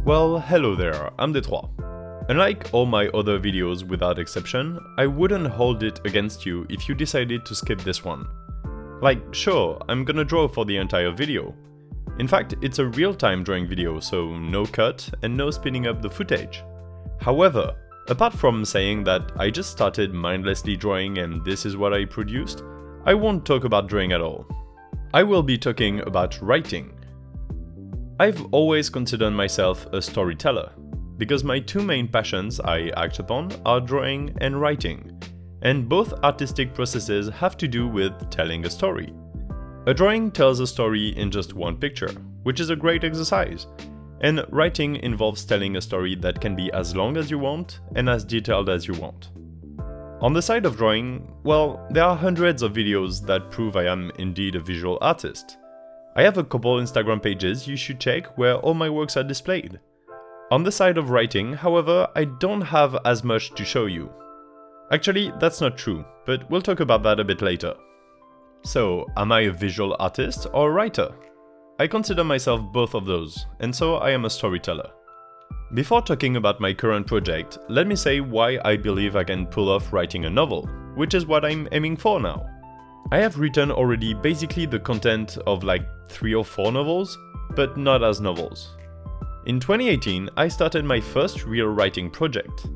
Well, hello there, I'm Détroit. Unlike all my other videos without exception, I wouldn't hold it against you if you decided to skip this one. Like, sure, I'm gonna draw for the entire video. In fact, it's a real-time drawing video, so no cut and no speeding up the footage. However, apart from saying that I just started mindlessly drawing and this is what I produced, I won't talk about drawing at all. I will be talking about writing. I've always considered myself a storyteller, because my two main passions I act upon are drawing and writing, and both artistic processes have to do with telling a story. A drawing tells a story in just one picture, which is a great exercise, and writing involves telling a story that can be as long as you want and as detailed as you want. On the side of drawing, well, there are hundreds of videos that prove I am indeed a visual artist. I have a couple Instagram pages you should check where all my works are displayed. On the side of writing, however, I don't have as much to show you. Actually, that's not true, but we'll talk about that a bit later. So, am I a visual artist or a writer? I consider myself both of those, and so I am a storyteller. Before talking about my current project, let me say why I believe I can pull off writing a novel, which is what I'm aiming for now. I have written already basically the content of like 3 or 4 novels, but not as novels. In 2018, I started my first real writing project.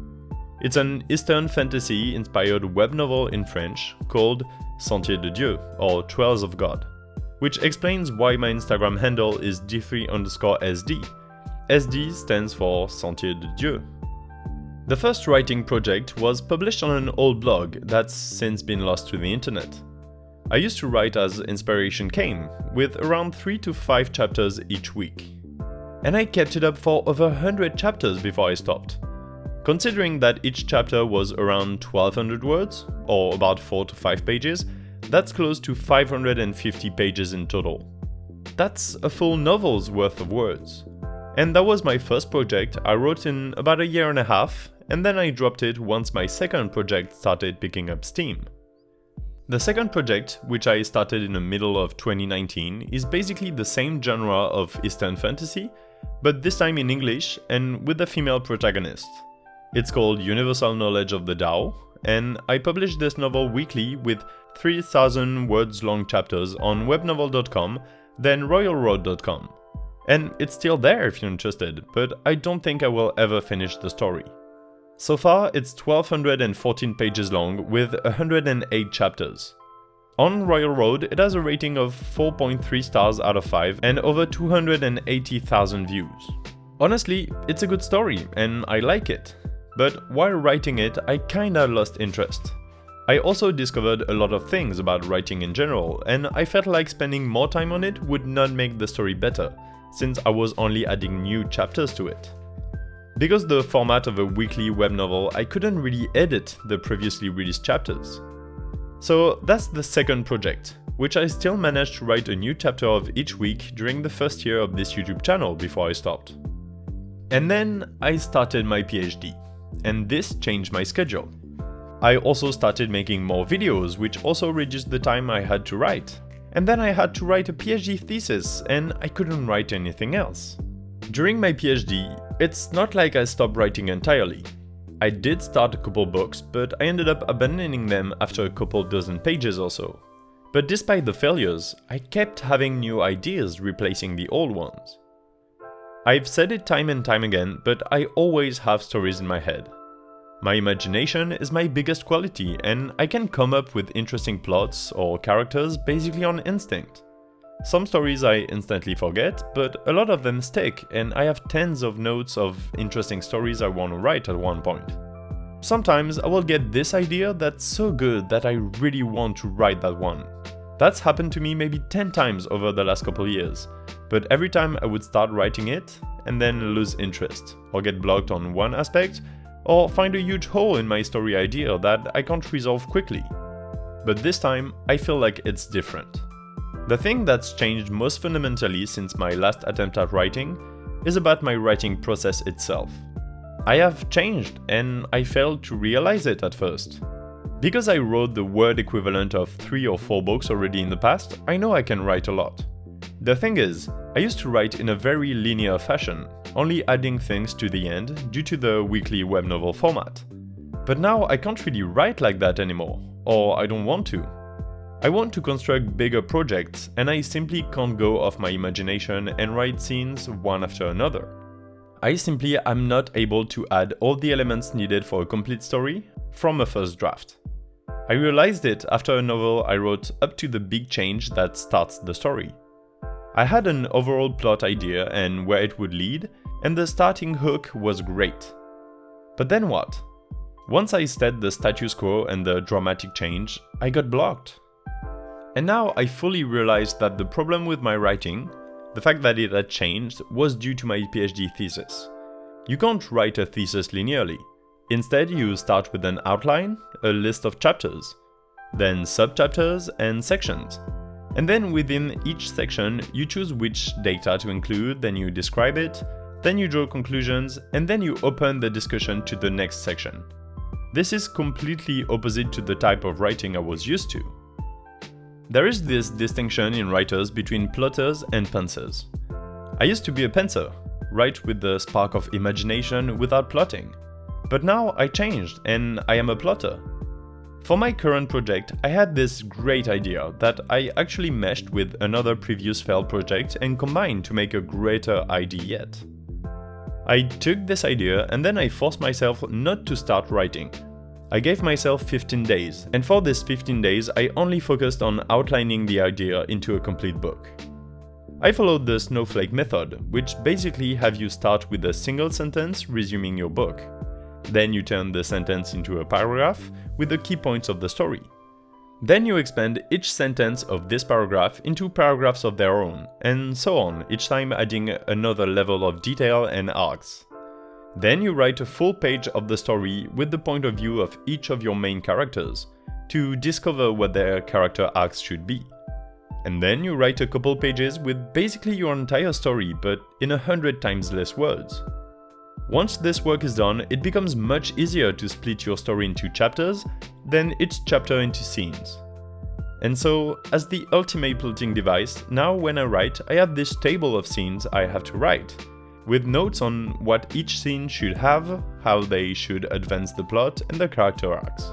It's an Eastern fantasy-inspired web novel in French called Sentiers de Dieu, or Trails of God, which explains why my Instagram handle is d3_sd. SD stands for Sentiers de Dieu. The first writing project was published on an old blog that's since been lost to the internet. I used to write as inspiration came, with around 3 to 5 chapters each week. And I kept it up for over 100 chapters before I stopped. Considering that each chapter was around 1200 words, or about 4 to 5 pages, that's close to 550 pages in total. That's a full novel's worth of words. And that was my first project I wrote in about a year and a half, and then I dropped it once my second project started picking up steam. The second project, which I started in the middle of 2019, is basically the same genre of Eastern fantasy, but this time in English and with a female protagonist. It's called Universal Knowledge of the Tao, and I publish this novel weekly with 3,000 words long chapters on webnovel.com, then royalroad.com. And it's still there if you're interested, but I don't think I will ever finish the story. So far, it's 1214 pages long with 108 chapters. On Royal Road, it has a rating of 4.3 stars out of 5 and over 280,000 views. Honestly, it's a good story and I like it. But while writing it, I kinda lost interest. I also discovered a lot of things about writing in general, and I felt like spending more time on it would not make the story better, since I was only adding new chapters to it. Because the format of a weekly web novel, I couldn't really edit the previously released chapters. So that's the second project, which I still managed to write a new chapter of each week during the first year of this YouTube channel before I stopped. And then I started my PhD, and this changed my schedule. I also started making more videos, which also reduced the time I had to write. And then I had to write a PhD thesis, and I couldn't write anything else. During my PhD, it's not like I stopped writing entirely. I did start a couple books, but I ended up abandoning them after a couple dozen pages or so. But despite the failures, I kept having new ideas replacing the old ones. I've said it time and time again, but I always have stories in my head. My imagination is my biggest quality, and I can come up with interesting plots or characters basically on instinct. Some stories I instantly forget, but a lot of them stick, and I have tens of notes of interesting stories I want to write at one point. Sometimes I will get this idea that's so good that I really want to write that one. That's happened to me maybe 10 times over the last couple years, but every time I would start writing it and then lose interest, or get blocked on one aspect, or find a huge hole in my story idea that I can't resolve quickly. But this time, I feel like it's different. The thing that's changed most fundamentally since my last attempt at writing is about my writing process itself. I have changed, and I failed to realize it at first. Because I wrote the word equivalent of 3 or 4 books already in the past, I know I can write a lot. The thing is, I used to write in a very linear fashion, only adding things to the end due to the weekly web novel format. But now I can't really write like that anymore, or I don't want to. I want to construct bigger projects, and I simply can't go off my imagination and write scenes one after another. I simply am not able to add all the elements needed for a complete story from a first draft. I realized it after a novel I wrote up to the big change that starts the story. I had an overall plot idea and where it would lead, and the starting hook was great. But then what? Once I set the status quo and the dramatic change, I got blocked. And now I fully realized that the problem with my writing, the fact that it had changed, was due to my PhD thesis. You can't write a thesis linearly. Instead, you start with an outline, a list of chapters, then subchapters and sections. And then within each section, you choose which data to include, then you describe it, then you draw conclusions, and then you open the discussion to the next section. This is completely opposite to the type of writing I was used to. There is this distinction in writers between plotters and pantsers. I used to be a pantser, write with the spark of imagination without plotting. But now I changed and I am a plotter. For my current project, I had this great idea that I actually meshed with another previous failed project and combined to make a greater idea yet. I took this idea and then I forced myself not to start writing. I gave myself 15 days, and for these 15 days I only focused on outlining the idea into a complete book. I followed the snowflake method, which basically have you start with a single sentence resuming your book. Then you turn the sentence into a paragraph with the key points of the story. Then you expand each sentence of this paragraph into paragraphs of their own, and so on, each time adding another level of detail and arcs. Then you write a full page of the story with the point of view of each of your main characters, to discover what their character arcs should be. And then you write a couple pages with basically your entire story, but in 100 times less words. Once this work is done, it becomes much easier to split your story into chapters, then each chapter into scenes. And so, as the ultimate plotting device, now when I write, I have this table of scenes I have to write, with notes on what each scene should have, how they should advance the plot and the character arcs.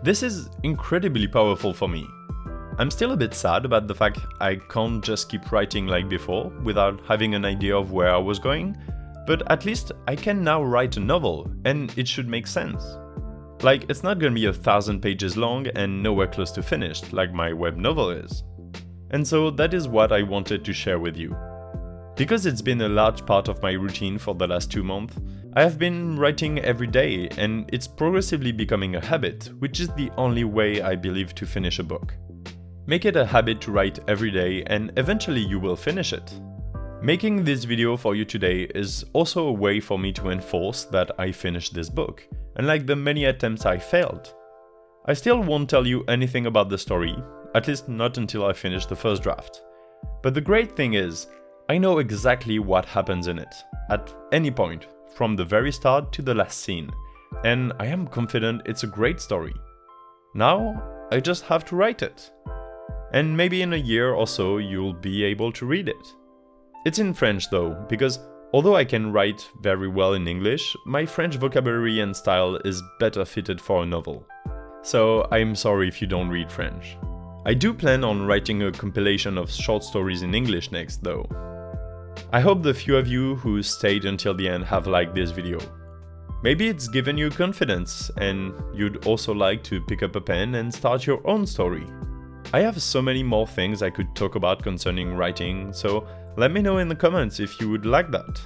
This is incredibly powerful for me. I'm still a bit sad about the fact I can't just keep writing like before without having an idea of where I was going, but at least I can now write a novel, and it should make sense. Like, it's not gonna be 1,000 pages long and nowhere close to finished, like my web novel is. And so that is what I wanted to share with you. Because it's been a large part of my routine for the last 2 months, I have been writing every day, and it's progressively becoming a habit, which is the only way I believe to finish a book. Make it a habit to write every day, and eventually you will finish it. Making this video for you today is also a way for me to enforce that I finished this book, unlike the many attempts I failed. I still won't tell you anything about the story, at least not until I finish the first draft. But the great thing is, I know exactly what happens in it, at any point, from the very start to the last scene, and I am confident it's a great story. Now, I just have to write it. And maybe in a year or so you'll be able to read it. It's in French though, because although I can write very well in English, my French vocabulary and style is better fitted for a novel. So I'm sorry if you don't read French. I do plan on writing a compilation of short stories in English next though. I hope the few of you who stayed until the end have liked this video. Maybe it's given you confidence and you'd also like to pick up a pen and start your own story. I have so many more things I could talk about concerning writing, so let me know in the comments if you would like that.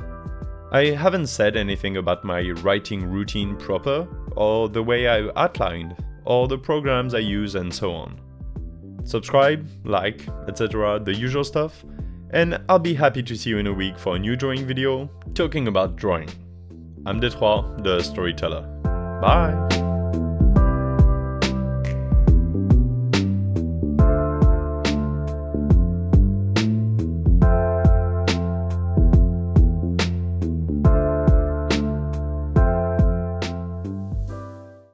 I haven't said anything about my writing routine proper, or the way I outlined, or the programs I use and so on. Subscribe, like, etc., the usual stuff, and I'll be happy to see you in a week for a new drawing video talking about drawing. I'm Détroit, the storyteller. Bye!